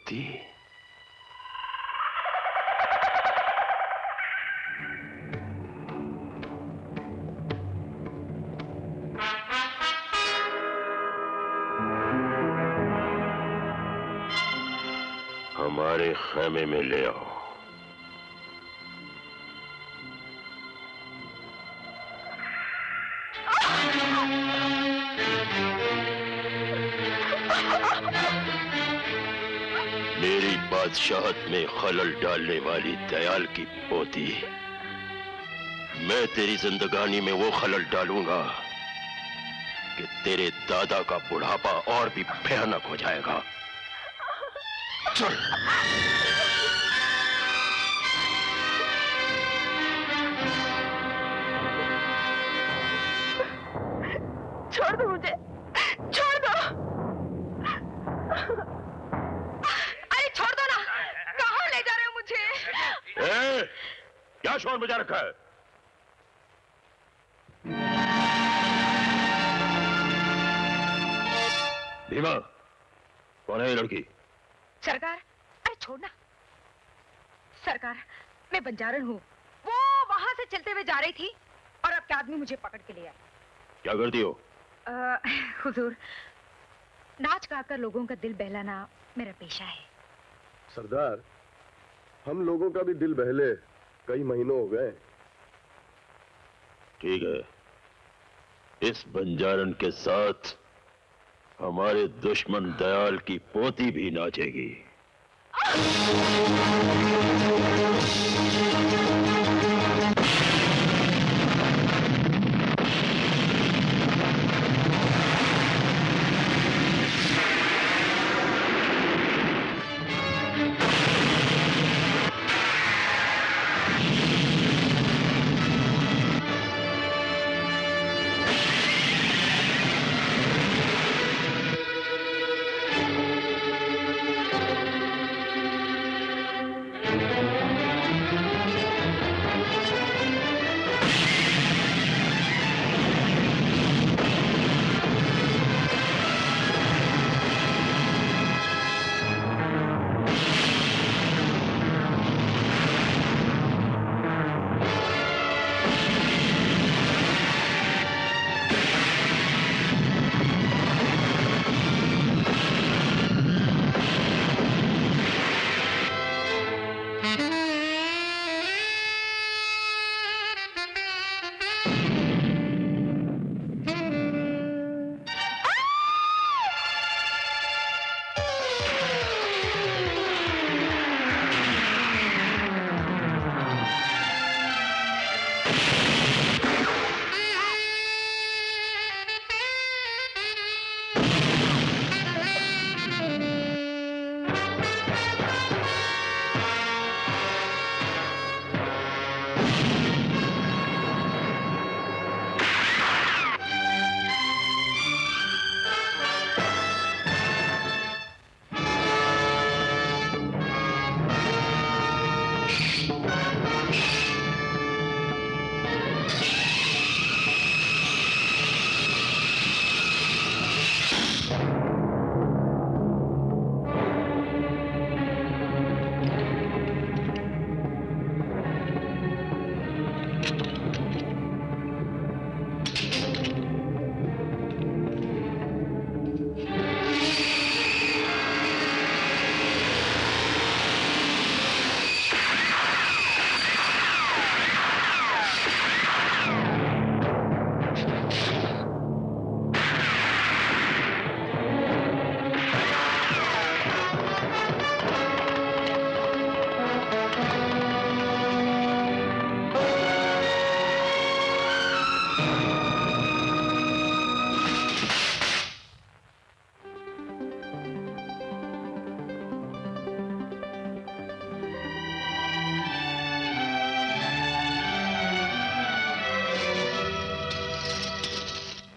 पोती। हमारे खेमे में ले आओ। मेरी बादशाहत में खलल डालने वाली दयाल की पोती, मैं तेरी जिंदगानी में वो खलल डालूंगा कि तेरे दादा का बुढ़ापा और भी भयानक हो जाएगा। चल। छोड़ दो मुझे, छोड़ दो। अरे छोड़ दो ना, कहाँ ले जा रहे हो मुझे? क्या शोर मचा रखा है? भीमा, कौन है ये लड़की? सरकार, अरे छोड़ना। सरकार, मैं बंजारन हूँ। वो वहां से चलते हुए जा रही थी और आपके आदमी मुझे पकड़ के ले आए। क्या करती हो? हुजूर, नाच गाकर लोगों का दिल बहलाना मेरा पेशा है। सरदार, हम लोगों का भी दिल बहले कई महीनों हो गए। ठीक है, इस बंजारन के साथ हमारे दुश्मन दयाल की पोती भी नाचेगी।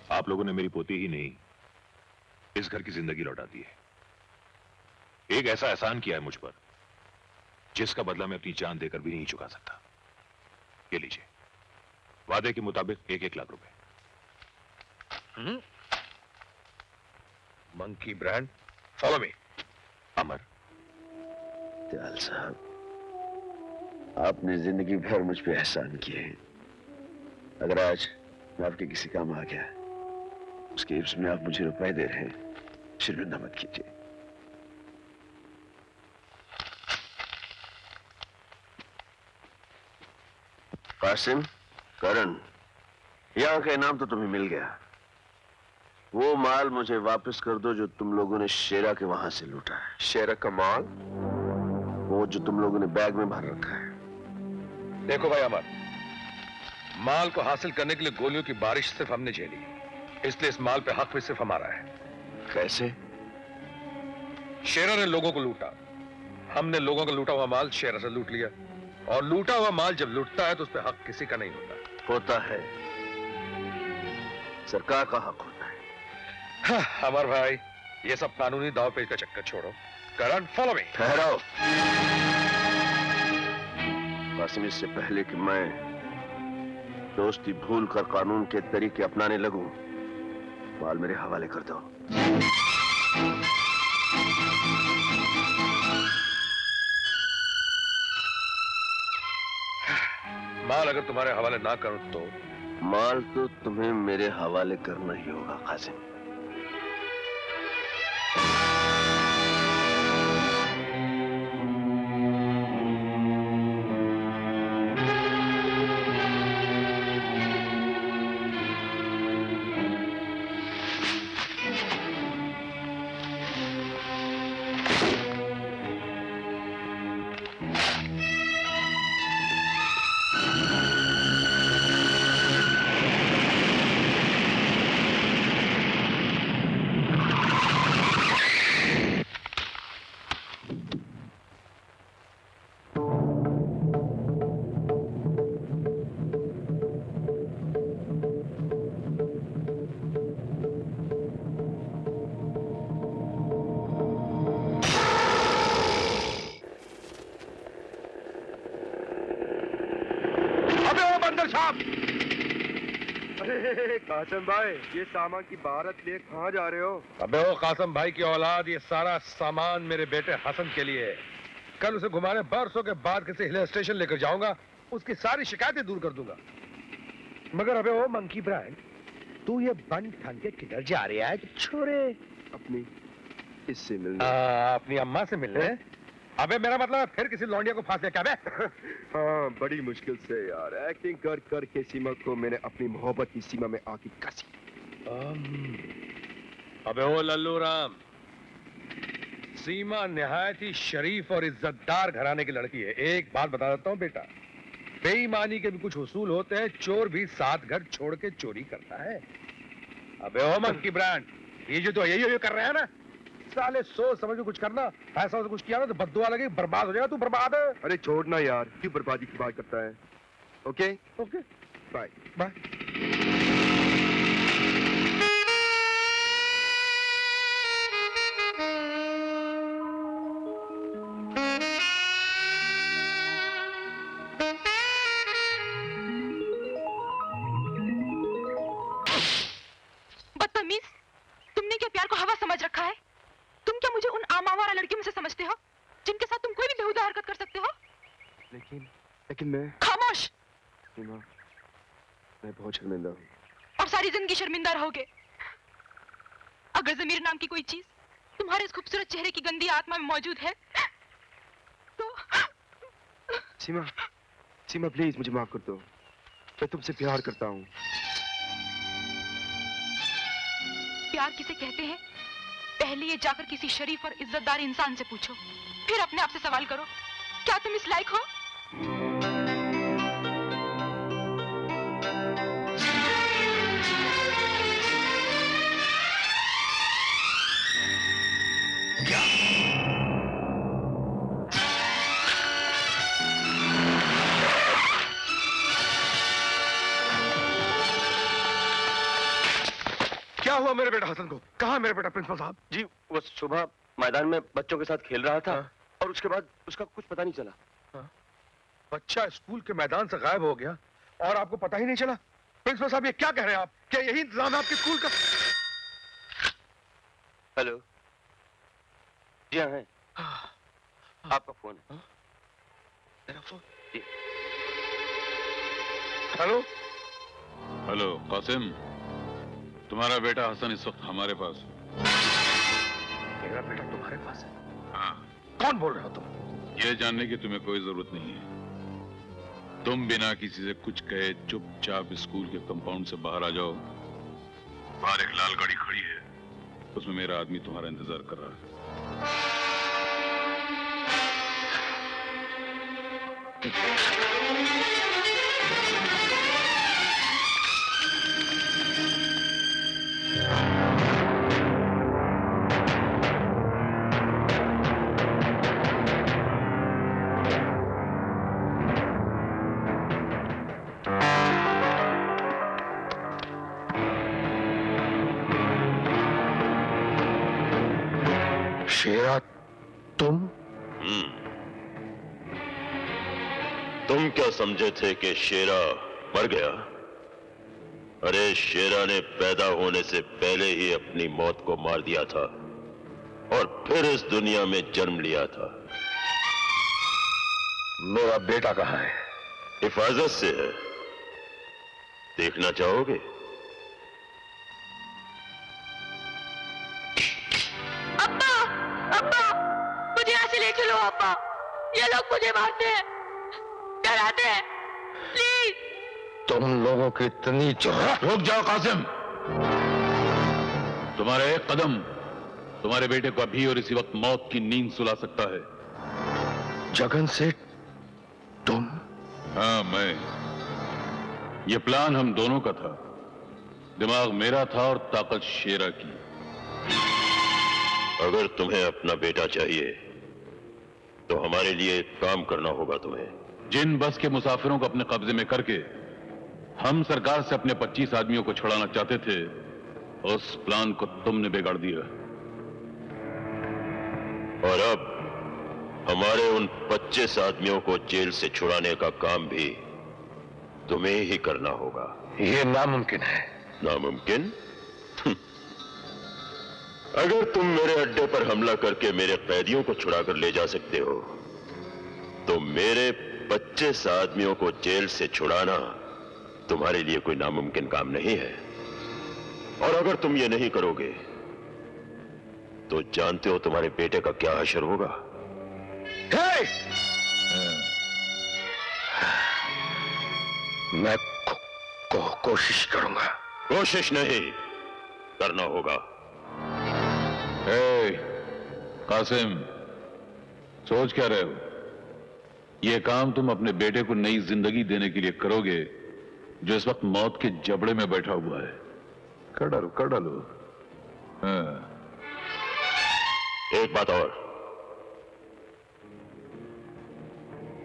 आप लोगों ने मेरी पोती ही नहीं, इस घर की जिंदगी लौटा दी है। एक ऐसा एहसान किया है मुझ पर जिसका बदला मैं अपनी जान देकर भी नहीं चुका सकता। ये लीजिए, वादे के मुताबिक 1-1 लाख रुपए। Monkey brand, follow me. Amar, Dayal sahab, आपने जिंदगी भर मुझ पे एहसान किए हैं। अगर आज मैं आपके किसी काम आ गया, उसके एवज में आप मुझे रुपए दे रहे हैं, शर्मिंदा मत कीजिए। कासिम, करण, यहाँ का इनाम तो तुम्हें मिल गया। वो माल मुझे वापस कर दो जो तुम लोगों ने शेरा के वहां से लूटा है। शेरा का माल? वो जो तुम लोगों ने बैग में भर रखा है। देखो भाई अमर, माल को हासिल करने के लिए गोलियों की बारिश सिर्फ हमने झेली, इसलिए इस माल पे हक भी सिर्फ हमारा है। कैसे? शेरा ने लोगों को लूटा, हमने लोगों का लूटा हुआ माल शेरा से लूट लिया। और लूटा हुआ माल जब लूटता है तो उस पर हक किसी का नहीं होता है, सरकार का हक होता है। हाँ, अमर भाई, ये सब कानूनी दाव पेच का चक्कर छोड़ो। करण, फॉलो मी। ठहराओ कासिम, इससे पहले कि मैं दोस्ती भूल कर कानून के तरीके अपनाने लगूं, माल मेरे हवाले कर दो। माल अगर तुम्हारे हवाले ना करूं तो? माल तो तुम्हें मेरे हवाले करना ही होगा कासिम। कासिम भाई, ये सामान की बारात लिए कहाँ जा रहे हो? अबे ओ कासिम भाई की औलाद, ये सारा सामान मेरे बेटे हसन के लिए है। कल उसे घुमाने बरसों के बाद किसी हिल स्टेशन लेकर जाऊंगा, उसकी सारी शिकायतें दूर कर दूंगा। मगर अबे ओ मंकी ब्रांड, तू ये बन ठन के किधर जा रहा है छोरे? अपनी इससे मिलने। अपनी अम्मा से मिलने? अबे मेरा मतलब है फिर किसी लौंडिया को फांस दिया क्या बे? हाँ, बड़ी मुश्किल से यार, एक्टिंग कर कर के सीमा को मैंने अपनी मोहब्बत की सीमा में आके कसी। अबे ओ लल्लू राम, सीमा निहायत ही शरीफ और इज्जतदार घराने की लड़की है। एक बात बता देता हूँ बेटा, बेईमानी के भी कुछ उसूल होते हैं, चोर भी सात घर छोड़ के चोरी करता है। अबे ओ मंकी ब्रांड, ये जो तो यही कर रहे हैं ना, साले सोच समझ के कुछ करना, ऐसा कुछ किया ना तो बद्दुआ लगे, बर्बाद हो जाएगा। तू बर्बाद है। अरे छोड़ना यार, क्यों बर्बादी की बात करता है? Okay okay, bye bye. बदतमीज, तुमने क्या प्यार को हवा समझ रखा है? तुम क्या मुझे उन आमावारा लड़कियों में से समझते हो जिनके साथ तुम कोई भी बेहुदा हरकत कर सकते हो? लेकिन मैं। खामोश। सीमा, मैं बहुत शर्मिंदा हूँ। और सारी जिंदगी शर्मिंदा रहोगे। अगर ज़मीर नाम की कोई चीज तुम्हारे इस खूबसूरत चेहरे की गंदी आत्मा में मौजूद है तो। सीमा प्लीज मुझे माफ कर दो, मैं तुमसे प्यार करता हूँ। प्यार किसे कहते हैं, पहले ये जाकर किसी शरीफ और इज्जतदार इंसान से पूछो, फिर अपने आप से सवाल करो, क्या तुम इस लायक हो? क्या हुआ मेरे बेटा हसन को? कहाँ मेरे बेटा प्रिंसिपल साहब? जी, वो सुबह मैदान में बच्चों के साथ खेल रहा था। हाँ। और उसके बाद उसका कुछ पता नहीं चला। हाँ। बच्चा स्कूल के मैदान से गायब हो गया और आपको पता ही नहीं चला? प्रिंसिपल साहब, ये क्या कह रहे हैं आप? क्या यही इंतजाम है आपके स्कूल का? हेलो, जी हाँ है। आपका फोन है। मेरा फोन। हेलो। हेलो कासिम, तुम्हारा बेटा हसन इस वक्त हमारे पास है। मेरा बेटा तुम्हारे पास है? हाँ। कौन बोल रहे हो तुम? यह जानने की तुम्हें कोई जरूरत नहीं है। तुम बिना किसी से कुछ कहे चुपचाप स्कूल के कंपाउंड से बाहर आ जाओ। बाहर एक लाल गाड़ी खड़ी है, उसमें मेरा आदमी तुम्हारा इंतजार कर रहा है। शेरा, तुम? तुम क्या समझे थे कि शेरा मर गया? अरे शेरा ने पैदा होने से पहले ही अपनी मौत को मार दिया था और फिर इस दुनिया में जन्म लिया था। मेरा बेटा कहाँ है? हिफाजत से है, देखना चाहोगे? अब्बा, अब्बा, मुझे यहाँ से ले चलो अब्बा। ये लोग मुझे मारते हैं, डराते हैं, प्लीज। तुम लोगों की इतनी जुर्रत? रुक जाओ कासिम, तुम्हारा एक कदम तुम्हारे बेटे को अभी और इसी वक्त मौत की नींद सुला सकता है। जगन सेठ, तुम? हाँ, मैं। ये प्लान हम दोनों का था। दिमाग मेरा था और ताकत शेरा की। अगर तुम्हें अपना बेटा चाहिए तो हमारे लिए एक काम करना होगा तुम्हें। जिन बस के मुसाफिरों को अपने कब्जे में करके हम सरकार से अपने 25 आदमियों को छुड़ाना चाहते थे, उस प्लान को तुमने बिगाड़ दिया। और अब हमारे उन 25 आदमियों को जेल से छुड़ाने का काम भी तुम्हें ही करना होगा। ये नामुमकिन है। नामुमकिन? अगर तुम मेरे अड्डे पर हमला करके मेरे कैदियों को छुड़ाकर ले जा सकते हो तो मेरे 25 आदमियों को जेल से छुड़ाना तुम्हारे लिए कोई नामुमकिन काम नहीं है। और अगर तुम ये नहीं करोगे तो जानते हो तुम्हारे बेटे का क्या हशर होगा? मैं कोशिश करूंगा। कोशिश नहीं, करना होगा। कासिम, सोच क्या रहे हो? यह काम तुम अपने बेटे को नई जिंदगी देने के लिए करोगे जो इस वक्त मौत के जबड़े में बैठा हुआ है। कर डालो, कर डालो। हाँ। एक बात और,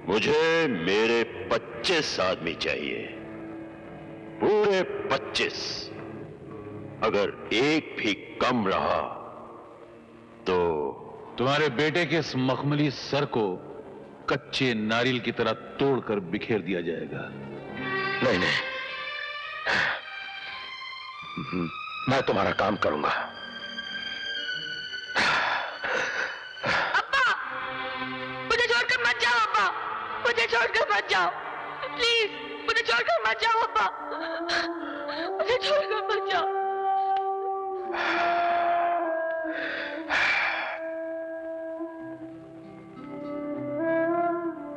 मुझे मेरे 25 आदमी चाहिए, पूरे 25। अगर एक भी कम रहा तो तुम्हारे बेटे के इस मखमली सर को कच्चे नारियल की तरह तोड़कर बिखेर दिया जाएगा। नहीं नहीं, मैं तुम्हारा काम करूंगा। अब्बा, मुझे छोड़कर मत जाओ अब्बा, मुझे छोड़कर मत जाओ, प्लीज मुझे छोड़कर मत जाओ अब्बा, मुझे छोड़कर मत जाओ।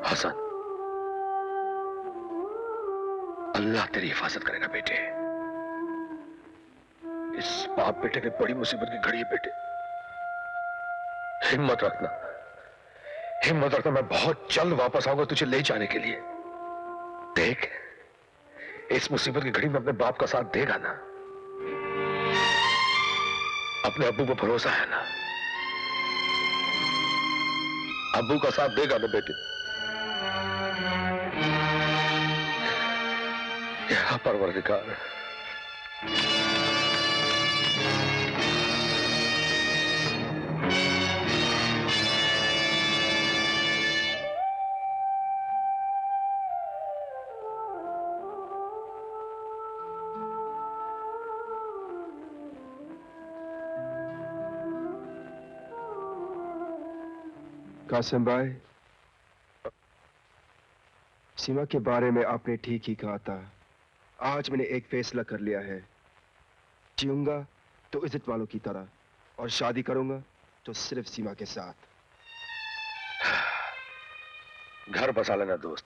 हसन, अल्लाह तेरी हिफाजत करेगा बेटे। इस बाप बेटे ने बड़ी मुसीबत की घड़ी है बेटे। हिम्मत रखना, हिम्मत रखना। मैं बहुत जल्द वापस आऊंगा तुझे ले जाने के लिए। देख, इस मुसीबत की घड़ी में अपने बाप का साथ देगा ना? अपने अब्बू को भरोसा है ना? अब्बू का साथ देगा ना बेटे? या परवरदिगार, कासिम भाई, सीमा के बारे में आपने ठीक ही कहा था। आज मैंने एक फैसला कर लिया है, जीऊंगा तो इज्जत वालों की तरह, और शादी करूंगा तो सिर्फ सीमा के साथ। घर बसा लेना दोस्त,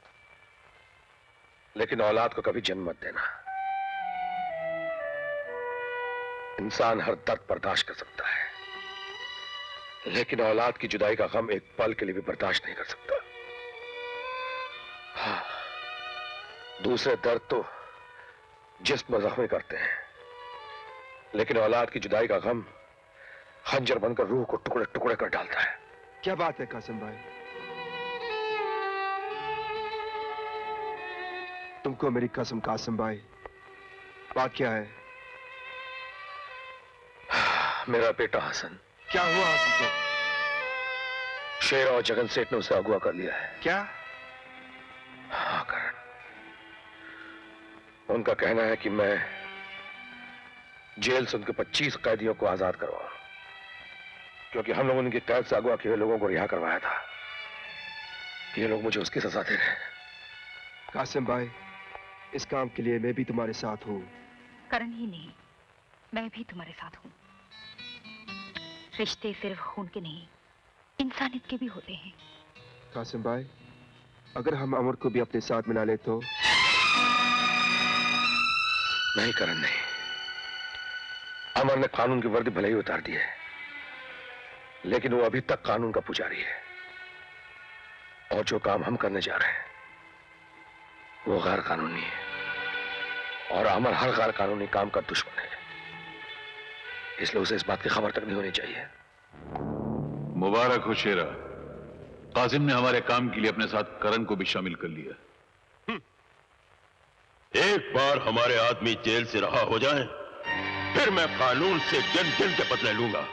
लेकिन औलाद को कभी जन्म मत देना। इंसान हर दर्द बर्दाश्त कर सकता है, लेकिन औलाद की जुदाई का गम एक पल के लिए भी बर्दाश्त नहीं कर सकता। हाँ, दूसरे दर्द तो जिस्म में जख्मी करते हैं, लेकिन औलाद की जुदाई का गम खंजर बनकर रूह को टुकड़े टुकड़े कर डालता है। क्या बात है कासिम भाई, तुमको मेरी कसम कासिम भाई, बात क्या है? मेरा बेटा हसन। क्या हुआ हसन को? शेर और जगन सेठ ने उसे अगवा कर लिया है। क्या? हाँ करण, उनका कहना है कि मैं जेल से उनके 25 कैदियों को आजाद करवाऊं, क्योंकि हम लोगों ने उनकी कैद से अगवा किए लोगों को रिहा करवाया था। ये लोग मुझे उसकी सजा दे रहे हैं। कासिम भाई, इस काम के लिए मैं भी तुम्हारे साथ हूँ। करण ही नहीं, मैं भी तुम्हारे साथ हूँ। रिश्ते सिर्फ खून के नहीं, इंसानियत के भी होते हैं। कासिम भाई, अगर हम अमर को भी अपने साथ मिला ले तो? नहीं करण, नहीं। अमर ने कानून की वर्दी भले ही उतार दी है, लेकिन वो अभी तक कानून का पुजारी है। और जो काम हम करने जा रहे हैं वो गैर कानूनी है, और अमर हर गैर कानूनी काम का दुश्मन है। इसलिए उसे इस बात की खबर तक नहीं होनी चाहिए। मुबारक हो शेरा, कासिम ने हमारे काम के लिए अपने साथ करण को भी शामिल कर लिया। एक बार हमारे आदमी जेल से रहा हो जाए, फिर मैं कानून से गिन गिन के बदले लूंगा।